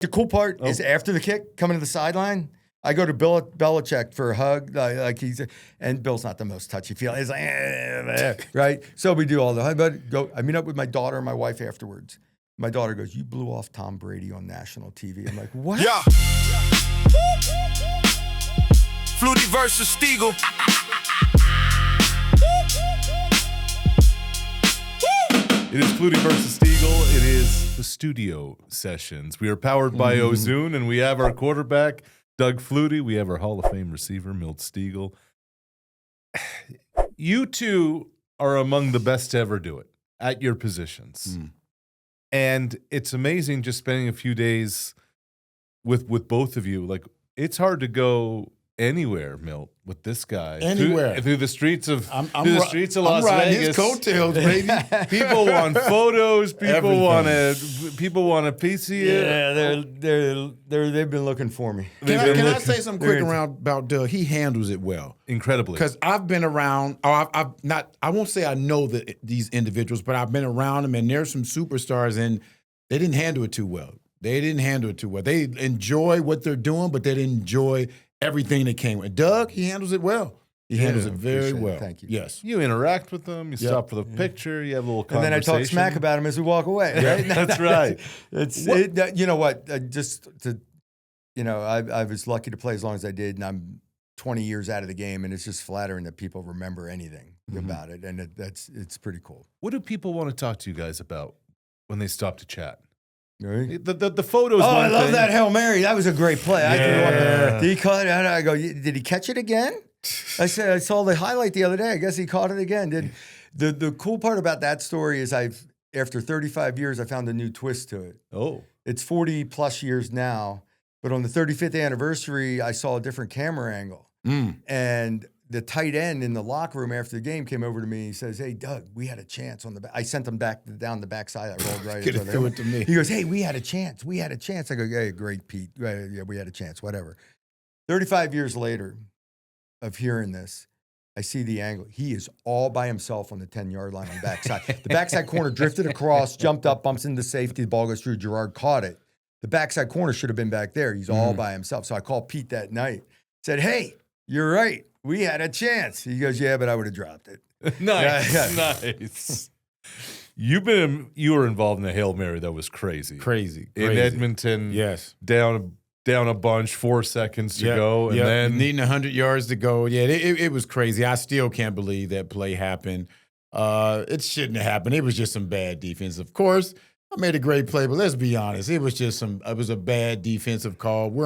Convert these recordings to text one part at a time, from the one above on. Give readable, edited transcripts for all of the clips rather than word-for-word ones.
The cool part is after the kick, coming to the sideline, I go to Belichick for a hug, and Bill's not the most touchy feeling. He's like, right? So we do all the hug, but I meet up with my daughter and my wife afterwards. My daughter goes, "You blew off Tom Brady on national TV." I'm like, "What?" Yeah. Flutie versus Stegall. It is Flutie versus Stegall. It is the studio sessions. We are powered by Ozune, and we have our quarterback, Doug Flutie. We have our Hall of Fame receiver, Milt Stegall. You two are among the best to ever do it at your positions. And it's amazing just spending a few days with both of you. Like, it's hard to go anywhere, Milt, with this guy. Anywhere. Through the streets of Las Vegas. I'm riding his coattails, baby. People want photos. People want a piece of you. Yeah, they've been looking for me. Can I say something quick around about Doug? He handles it well. Incredibly. Because I've been around, I won't say I know these individuals, but I've been around them, and there's some superstars, and they didn't handle it too well. They enjoy what they're doing, but they didn't enjoy everything that came with. Doug, he handles it well. He handles it very well. Thank you. Yes. You interact with them. You stop for the picture. You have a little conversation. And then I talk smack about him as we walk away. Right? That's right. You know what? I was lucky to play as long as I did, and I'm 20 years out of the game, and it's just flattering that people remember anything about it, and it's pretty cool. What do people want to talk to you guys about when they stop to chat? Really? The photos. I love that Hail Mary. That was a great play. Yeah. Did he caught it? I go, did he catch it again? I said, I saw the highlight the other day. I guess he caught it again. The cool part about that story is after 35 years, I found a new twist to it. Oh. It's 40 plus years now, but on the 35th anniversary, I saw a different camera angle. And the tight end in the locker room after the game came over to me. He says, "Hey, Doug, we had a chance on the back." I sent him down the backside. I rolled right into threw it to me. He goes, "Hey, we had a chance. We had a chance." I go, "Yeah, great, Pete. Yeah, we had a chance, whatever." 35 years later of hearing this, I see the angle. He is all by himself on the 10-yard line on the backside. The backside corner drifted across, jumped up, bumps into safety. The ball goes through. Gerard caught it. The backside corner should have been back there. He's all by himself. So I called Pete that night. Said, "Hey, you're right. We had a chance." He goes, "Yeah, but I would have dropped it." Nice, nice. You were involved in a Hail Mary that was crazy. In Edmonton. Yes. Down a bunch, 4 seconds to go, and then needing 100 yards to go. Yeah, it was crazy. I still can't believe that play happened. It shouldn't have happened. It was just some bad defense. Of course, I made a great play, but let's be honest. It was a bad defensive call. We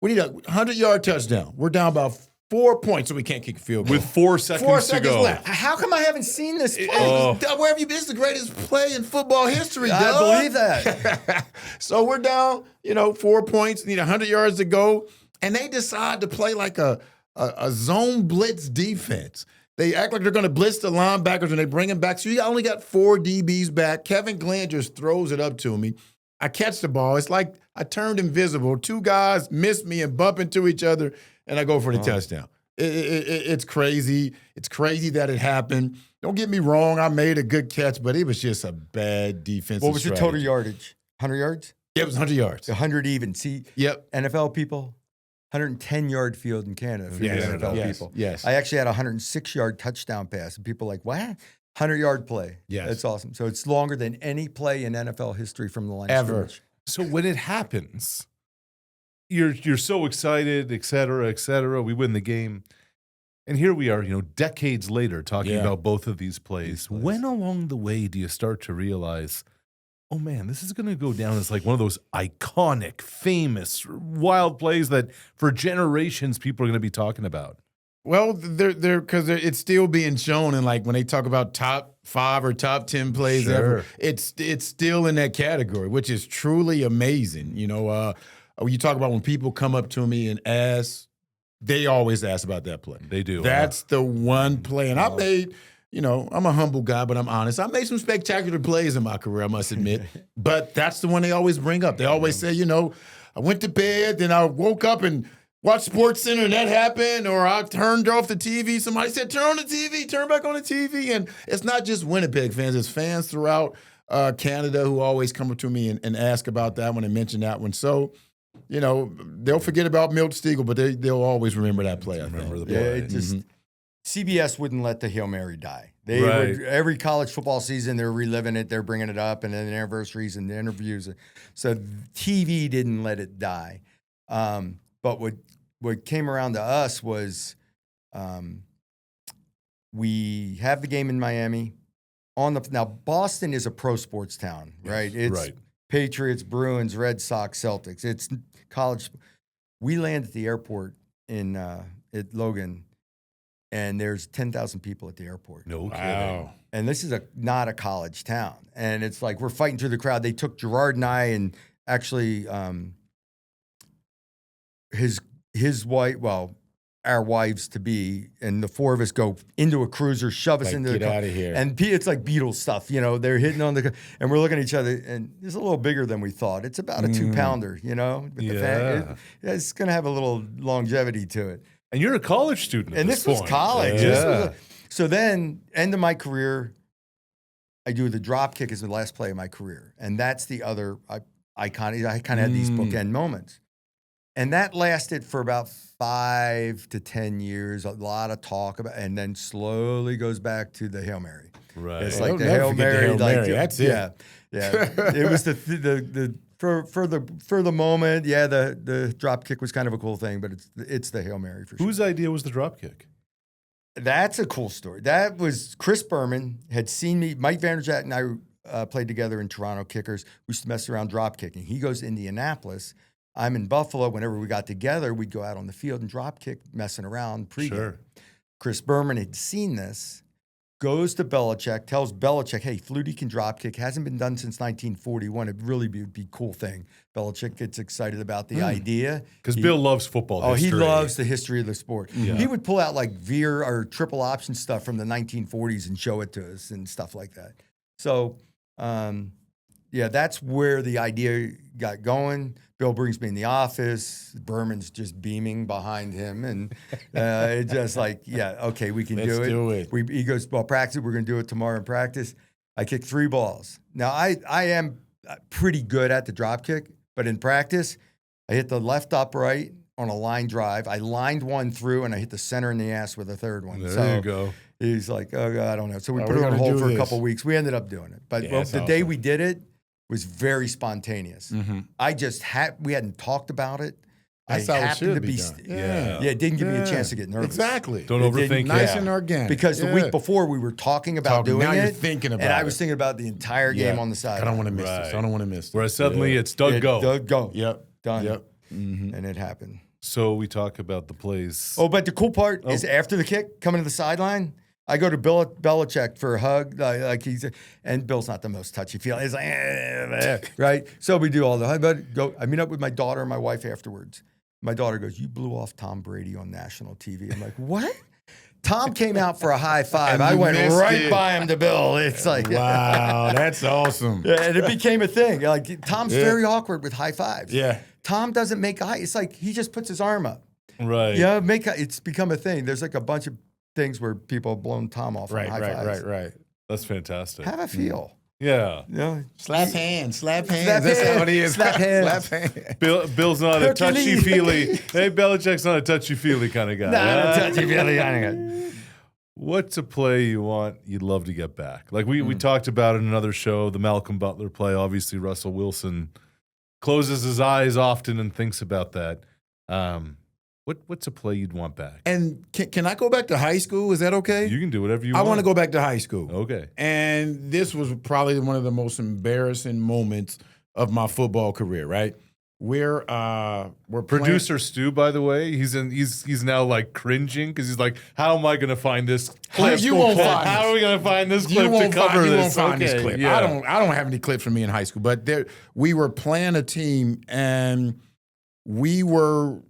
need a 100-yard touchdown. We're down about 4 points, so we can't kick a field goal. With 4 seconds to go. Left. How come I haven't seen this play? Where have you been? It's the greatest play in football history, Doug. I believe that. So we're down, 4 points, need 100 yards to go, and they decide to play like a zone blitz defense. They act like they're going to blitz the linebackers, and they bring them back. So you only got 4 DBs back. Kevin Glenn just throws it up to me. I catch the ball. It's like I turned invisible. 2 guys miss me and bump into each other, and I go for the touchdown. It's crazy. It's crazy that it happened. Don't get me wrong. I made a good catch, but it was just a bad defensive What was the total yardage? 100 yards? Yeah, it was 100 yards. 100 even. See, NFL people, 110-yard field in Canada for the NFL people. Yes. I actually had a 106-yard touchdown pass, and people are like, what? 100-yard play. Yes. That's awesome. So it's longer than any play in NFL history from the line Ever. of scrimmage. So when it happens, you're so excited, et cetera, we win the game. And here we are, decades later talking about both of these plays. When along the way do you start to realize, oh man, this is going to go down as like one of those iconic, famous, wild plays that for generations people are going to be talking about? Well, they're because it's still being shown, and like when they talk about top 5 or top 10 plays ever, it's still in that category, which is truly amazing. When you talk about when people come up to me and ask, they always ask about that play. They do. That's the one play, and I made. I'm a humble guy, but I'm honest. I made some spectacular plays in my career, I must admit. But that's the one they always bring up. They always say, I went to bed, then I woke up and watched SportsCenter and that happened, or I turned off the TV. Somebody said, turn on the TV, turn back on the TV. And it's not just Winnipeg fans. It's fans throughout Canada who always come up to me and ask about that one and mention that one. So, they'll forget about Milt Stegall, but they'll always remember that play. Remember the Yeah, play. it just CBS wouldn't let the Hail Mary die. They Right. would, every college football season they're reliving it, they're bringing it up, and then the anniversaries and the interviews. So TV didn't let it die. But what came around to us was we have the game in Miami. Now Boston is a pro sports town, right? It's right. Patriots, Bruins, Red Sox, Celtics. It's college. We land at the airport at Logan, and there's 10,000 people at the airport. No kidding. Wow. And this is not a college town. And it's like we're fighting through the crowd. They took Gerard and I, and actually his wife, our wives to be, and the four of us go into a cruiser, shove us Like, into the get car. out of here. And it's like Beatles stuff, they're hitting on and we're looking at each other, and it's a little bigger than we thought. It's about a 2-pounder, with the Yeah. it's going to have a little longevity to it. And you're a college student at And this this was point. college. Yeah. So then, end of my career, I do the drop kick as the last play of my career. And that's the other, I kind of had these bookend moments. And that lasted for about 5 to 10 years, a lot of talk about, and then slowly goes back to the Hail Mary. Right. It's They'll like the never Hail forget the Mary. Hail like, Mary. That's it. Yeah. It was for the moment. Yeah, the drop kick was kind of a cool thing, but it's the Hail Mary for sure. Whose idea was the drop kick? That's a cool story. That was Chris Berman had seen me. Mike Vanderjagt and I played together in Toronto Kickers. We used to mess around drop kicking. He goes to Indianapolis. I'm in Buffalo. Whenever we got together, we'd go out on the field and drop kick, messing around pregame. Sure. Chris Berman had seen this, goes to Belichick, tells Belichick, hey, Flutie can drop kick. Hasn't been done since 1941. It'd really be a cool thing. Belichick gets excited about the idea. Because Bill loves football history. He loves the history of the sport. Yeah. He would pull out like veer or triple option stuff from the 1940s and show it to us and stuff like that. So, that's where the idea got going. Bill brings me in the office. Berman's just beaming behind him. And it's just like, okay, we can Let's do it. He goes, practice, we're going to do it tomorrow in practice. I kicked 3 balls. Now, I am pretty good at the drop kick, but in practice, I hit the left upright on a line drive. I lined one through, and I hit the center in the ass with a third one. There you go. He's like, oh, God, I don't know. So we Are put we it on gonna hold do for a this? couple of weeks. We ended up doing it. But Yeah, that's the day awesome. we did it was very spontaneous. I just we hadn't talked about it. That's I how it happened should to be be done. Yeah, it didn't give me a chance to get nervous. Exactly. Don't It didn't- overthink Nice it. and organic. Because the week before we were talking about doing now it. you're thinking about and I it. was thinking about the entire game on the side. I don't want to miss Right. this. I don't want to miss this. Whereas suddenly it's Doug go. Doug, go. Yep. Done. Yep. And it happened. So we talk about the plays. Oh, but the cool part is after the kick, coming to the sideline, I go to Belichick for a hug, and Bill's not the most touchy-feely. He's like, right? So we do all the hug, but I meet up with my daughter and my wife afterwards. My daughter goes, you blew off Tom Brady on national TV. I'm like, what? Tom came out for a high five. And I you went missed right it. by him to Bill. It's like, Wow, that's awesome. Yeah, and it became a thing. Like Tom's very awkward with high fives. Yeah. Tom doesn't make eye. It's like he just puts his arm up. Right. Yeah, it's become a thing. There's like a bunch of things where people have blown Tom off on high fives. Right. That's fantastic. Have a feel. Yeah. Slap hands. Slap That's how it is. Slap hands. Slap hands. Bill's not a Hercules. touchy-feely. Hey, Belichick's not a touchy-feely kind of guy. Nah, touchy-feely. What's a play you'd love to get back? Like we talked about in another show, the Malcolm Butler play. Obviously, Russell Wilson closes his eyes often and thinks about that. What's a play you'd want back? And can I go back to high school? Is that okay? You can do whatever you I want. want to go back to high school. Okay. And this was probably one of the most embarrassing moments of my football career, right? We're Producer Stu, by the way, he's now like cringing because he's like, how am I going to find this clip? You won't find How this. are we going to find this clip You won't to cover find, you this? won't find this Okay, clip. yeah. I don't have any clips from me in high school, but we were playing a team and we were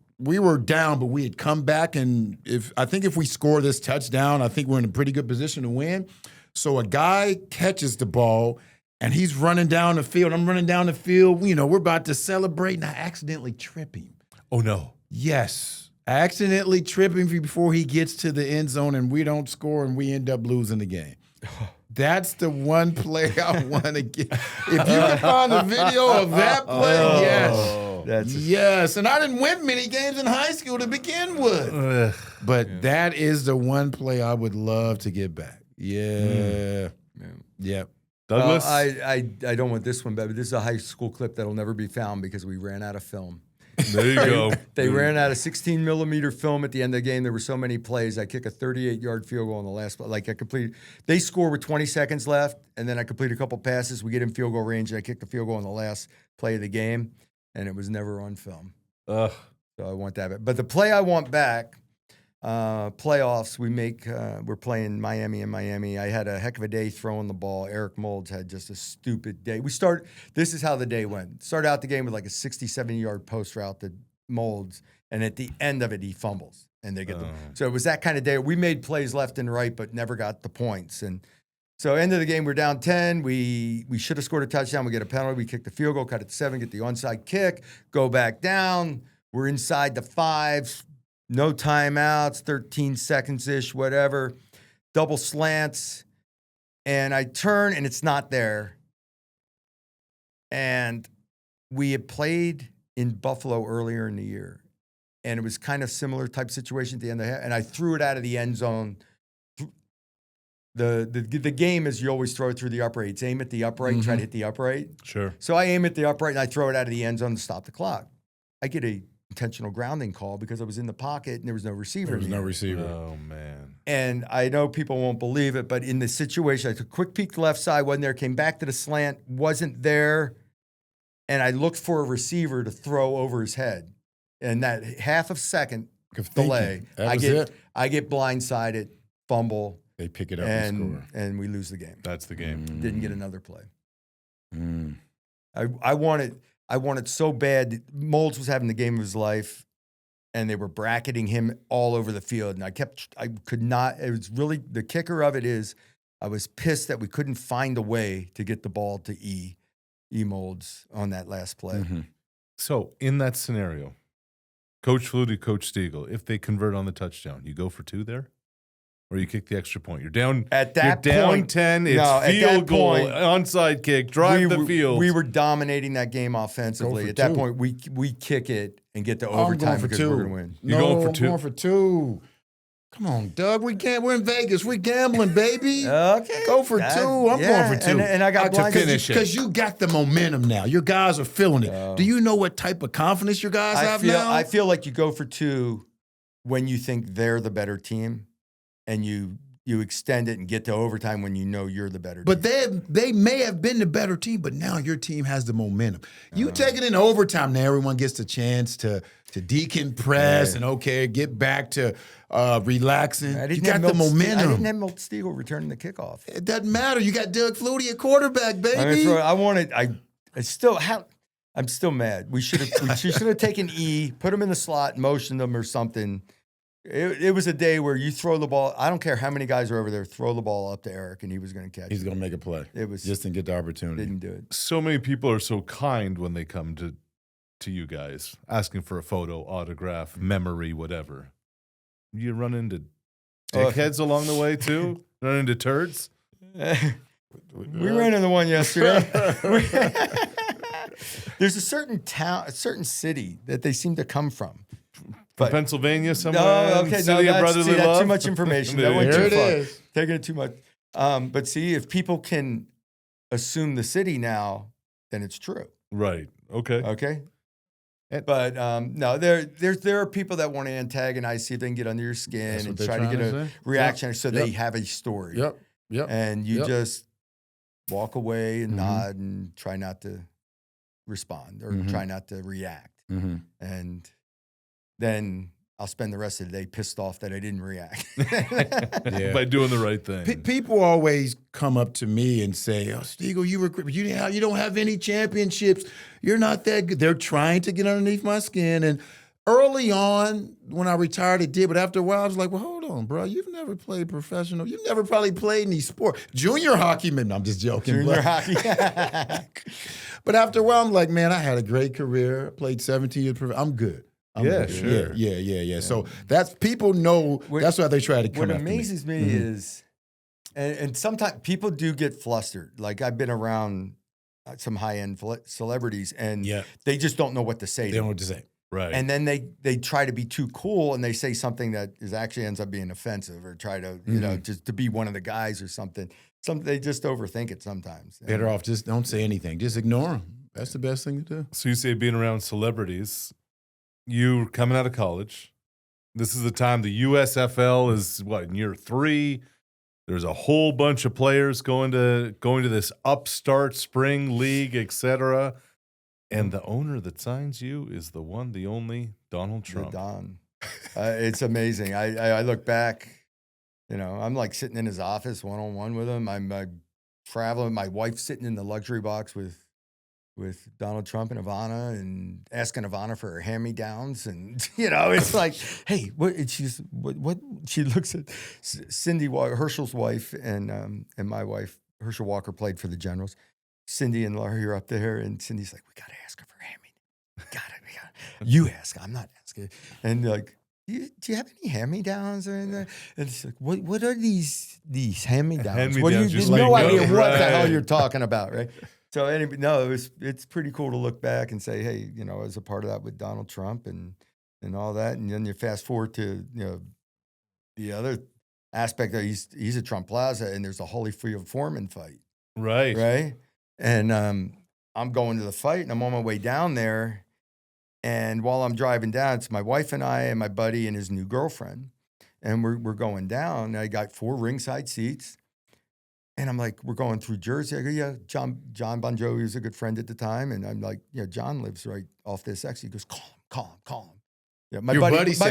down, but we had come back, and I think if we score this touchdown, I think we're in a pretty good position to win. So a guy catches the ball, and he's running down the field. I'm running down the field. We're about to celebrate, and I accidentally trip him. Oh no. Yes. I accidentally trip him before he gets to the end zone, and we don't score, and we end up losing the game. that's the one play I want to get. If you can find a video of that play, yes. Yes. And I didn't win many games in high school to begin with. But that is the one play I would love to get back. Yeah. Yep. Douglas? I don't want this one, but this is a high school clip that'll never be found because we ran out of film. There you go. They ran out of 16 millimeter film at the end of the game. There were so many plays. I kick a 38-yard field goal on the last play. Like I completed. They score with 20 seconds left, and then I complete a couple passes. We get in field goal range, and I kick the field goal on the last play of the game, and it was never on film. Ugh. So I want that. But the play I want back, playoffs, we're playing Miami and Miami. I had a heck of a day throwing the ball. Eric Moulds had just a stupid day. This is how the day went. Started out the game with like a 60, 70-yard post route to Moulds, and at the end of it, he fumbles. And they get so it was that kind of day. We made plays left and right, but never got the points. And so end of the game, we're down 10. We should have scored a touchdown. We get a penalty. We kick the field goal, cut it to 7, get the onside kick, go back down. We're inside the 5. No timeouts, 13 seconds-ish, whatever. Double slants. And I turn, and it's not there. And we had played in Buffalo earlier in the year. And it was kind of similar type situation at the end of the half. And I threw it out of the end zone. The game is you always throw it through the upright. It's aim at the upright and try to hit the upright. Sure. So I aim at the upright, and I throw it out of the end zone to stop the clock. I get a intentional grounding call because I was in the pocket and there was no receiver. Oh, man. And I know people won't believe it, but in the situation, I took a quick peek to the left side, wasn't there, came back to the slant, wasn't there, and I looked for a receiver to throw over his head. And that half a second delay, I get blindsided, fumble. They pick it up and score. And we lose the game. That's the game. Didn't get another play. I wanted so bad. Moulds was having the game of his life, and they were bracketing him all over the field. And I could not. It was really the kicker of it is I was pissed that we couldn't find a way to get the ball to E Moulds on that last play. So in that scenario, Coach Flutie, Coach Stegall, if they convert on the touchdown, you go for 2 there? Or you kick the extra point. You're down. At that you're down point, 10. It's field goal, onside kick, drive the field. We were dominating that game offensively. At that point, we kick it and get to overtime because we're going to win. You're going for 2. I'm going for 2. Come on, Doug. We're in Vegas. We're gambling, baby. Okay. Go for 2. I'm going for 2. And I got to finish it. Because you got the momentum now. Your guys are feeling it. Do you know what type of confidence your guys have now? I feel like you go for 2 when you think they're the better team. And you extend it and get to overtime when you know you're the better team. But they may have been the better team, but now your team has the momentum. You take it in overtime, now everyone gets the chance to decompress and get back to relaxing. You got the momentum. I didn't have Milt Stegall returning the kickoff. It doesn't matter. You got Doug Flutie at quarterback, baby. I'm still mad. We should have taken E, put him in the slot, motioned him or something. It was a day where you throw the ball. I don't care how many guys are over there. Throw the ball up to Eric, and he was going to catch it. He's going to make a play. It was just didn't get the opportunity. Didn't do it. So many people are so kind when they come to you guys, asking for a photo, autograph, memory, whatever. You run into dickheads along the way too. Run into turds. We ran into one yesterday. There's a certain town, a certain city that they seem to come from. But, Pennsylvania somewhere? That's too much information. That went too far. Taking it too much. But see, if people can assume the city now, then it's true. Right. Okay. Okay. But no, there are people that want to antagonize, see if they can get under your skin and try to get a reaction so they have a story. Yep. And you just walk away and nod and try not to respond or try not to react. And then I'll spend the rest of the day pissed off that I didn't react. By doing the right thing. People always come up to me and say, "Oh, Stegall, you don't have any championships. You're not that good." They're trying to get underneath my skin. And early on, when I retired, it did. But after a while, I was like, "Well, hold on, bro. You've never played professional. You've never probably played any sport. Junior hockey, man. No, I'm just joking. Junior hockey." But after a while, I'm like, man, I had a great career. Played 17 years. I'm good. Sure. Yeah. So that's people know. That's why they try to come. What amazes me is, And sometimes people do get flustered. Like I've been around some high-end celebrities, and they just don't know what to say. They don't know what to say. Right. And then they try to be too cool, and they say something that actually ends up being offensive, or try to, you know, just to be one of the guys or something. They just overthink it sometimes. Better off just don't say anything. Just ignore them. That's the best thing to do. So you say being around celebrities, you coming out of college. This is the time the USFL is in year 3. There's a whole bunch of players going to this upstart spring league, etc. And the owner that signs you is the one, the only Donald Trump. The Don. It's amazing. I look back, you know, I'm like sitting in his office one-on-one with him. I'm traveling. My wife's sitting in the luxury box with Donald Trump and Ivana, and asking Ivana for her hand-me-downs. And, you know, it's like, hey, what? And what? She looks at Cindy Herschel's wife and my wife. Herschel Walker played for the Generals. Cindy and Larry are up there, and Cindy's like, we got to ask her for hand-me-downs. We got it. You ask. I'm not asking. And like, do you have any hand-me-downs or anything? And it's like, what are these hand-me-downs? What do you no idea what the hell you're talking about, right? So anyway, no, it's pretty cool to look back and say, hey, you know, I was a part of that with Donald Trump and all that. And then you fast forward to, you know, the other aspect that he's at Trump Plaza, and there's a Holyfield Foreman fight. Right. And I'm going to the fight, and I'm on my way down there. And while I'm driving down, it's my wife and I and my buddy and his new girlfriend. And we're going down. And I got 4 ringside seats. And I'm like, we're going through Jersey. I go, yeah, John Bon Jovi was a good friend at the time. And I'm like, yeah, John lives right off this exit. He goes, call him. Yeah, my buddy, he's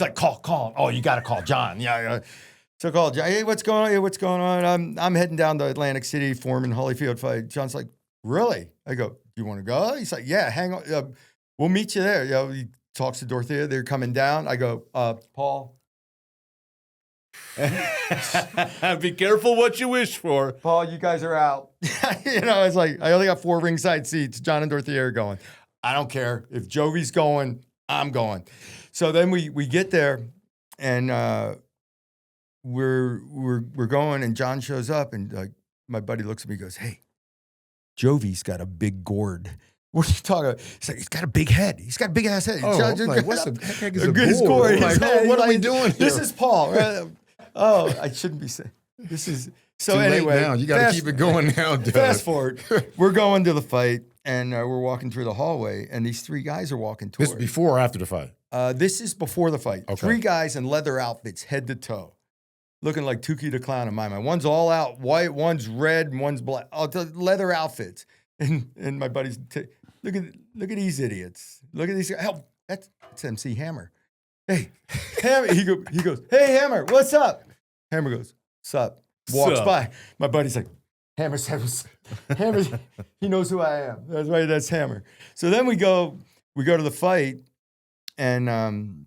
like, call him. Oh, you got to call John. Yeah. So I called John. Hey, what's going on? Hey, what's going on? I'm heading down to Atlantic City, Foreman Holyfield fight. John's like, really? I go, do you want to go? He's like, yeah, hang on. We'll meet you there. You know, he talks to Dorothea. They're coming down. I go, Paul. Be careful what you wish for. Paul, you guys are out. You know, it's like, I only got 4 ringside seats. John and Dorothea are going. I don't care. If Jovi's going, I'm going. So then we get there, and we're going, and John shows up, and like my buddy looks at me and goes, hey, Jovi's got a big gourd. What are you talking about? He's like, he's got a big head. He's got a big ass head. Oh, John, like, what the heck is a gourd? Like, oh, what are we doing here? This is Paul. Right? Oh, I shouldn't be saying. This is so. Too anyway, late now. You got to keep it going now, Doug. Fast forward. We're going to the fight, and we're walking through the hallway, and these 3 guys are walking towards. This is before or after the fight? This is before the fight. Okay. 3 guys in leather outfits, head to toe, looking like Tukey the Clown in my mind. One's all out white, one's red, and one's black. Oh, leather outfits. And my buddies, look at these idiots. Look at these. Hell, that's MC Hammer. Hey, Hammer. He goes, hey, Hammer, what's up? Hammer goes, sup. Walks by. My buddy's like, Hammer says, Hammer, he knows who I am. That's right, that's Hammer. So then we go to the fight, and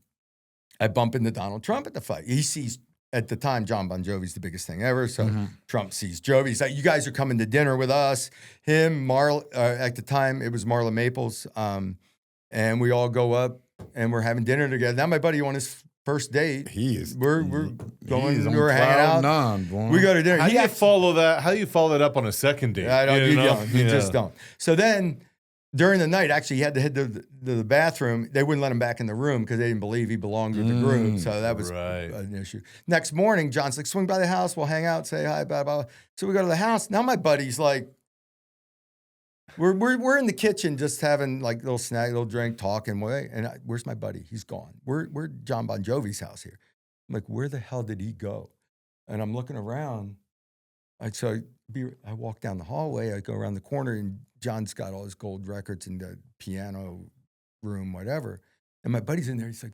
I bump into Donald Trump at the fight. He sees, at the time, John Bon Jovi's the biggest thing ever. So Trump sees Jovi. He's like, you guys are coming to dinner with us. Him, at the time, it was Marla Maples. And we all go up, and we're having dinner together. Now my buddy on his first date. We're going, we're hanging out. We go to dinner. How do you follow that up on a second date? I don't, you don't. You just don't. So then, during the night, actually, he had to head to the bathroom. They wouldn't let him back in the room because they didn't believe he belonged with the group. So that was an issue. Next morning, John's like, swing by the house. We'll hang out, say hi, blah, blah. So we go to the house. Now my buddy's like, we're in the kitchen just having like little snack, little drink, talking. And where's my buddy? He's gone. We're John Bon Jovi's house here. I'm like, where the hell did he go? And I'm looking around. I walk down the hallway. I go around the corner, and John's got all his gold records in the piano room, whatever. And my buddy's in there. He's like,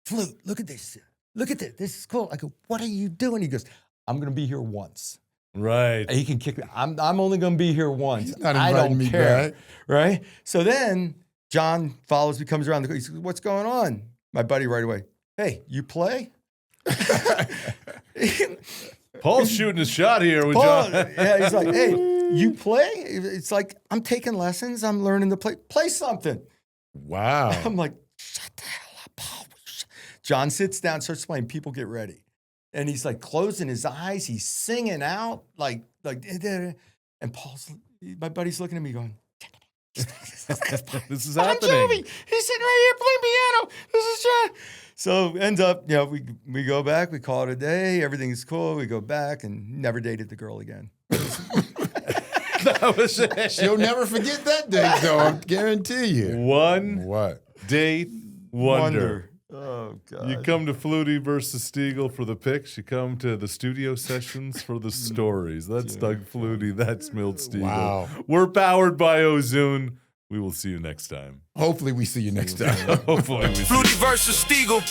Flute, look at this. Look at this. This is cool. I go, what are you doing? He goes, I'm going to be here once. Right. He can kick me. I'm only going to be here once. He's not inviting me back. Right? So then John follows me, comes around the corner. He says, what's going on? My buddy right away, hey, you play? Paul's shooting his shot here with Paul, John. Yeah, he's like, hey, you play? It's like, I'm taking lessons. I'm learning to play. Play something. Wow. I'm like, shut the hell up, Paul. John sits down, starts playing. People get ready. and he's like closing his eyes. He's singing out like, and my buddy's looking at me going, This is Bon happening. Jovi. He's sitting right here playing piano. This is John. So ends up, we go back, we call it a day, everything's cool. We go back and never dated the girl again. That was it. She'll never forget that day, though. I guarantee you. One What? date wonder. Oh, God. You come to Flutie versus Stegall for the picks. You come to the studio sessions for the stories. That's Doug Flutie. That's Milt Stegall. Wow. We're powered by Ozune. We will see you next time. Hopefully, we see you next time. Hopefully we see you. Flutie versus Stegall.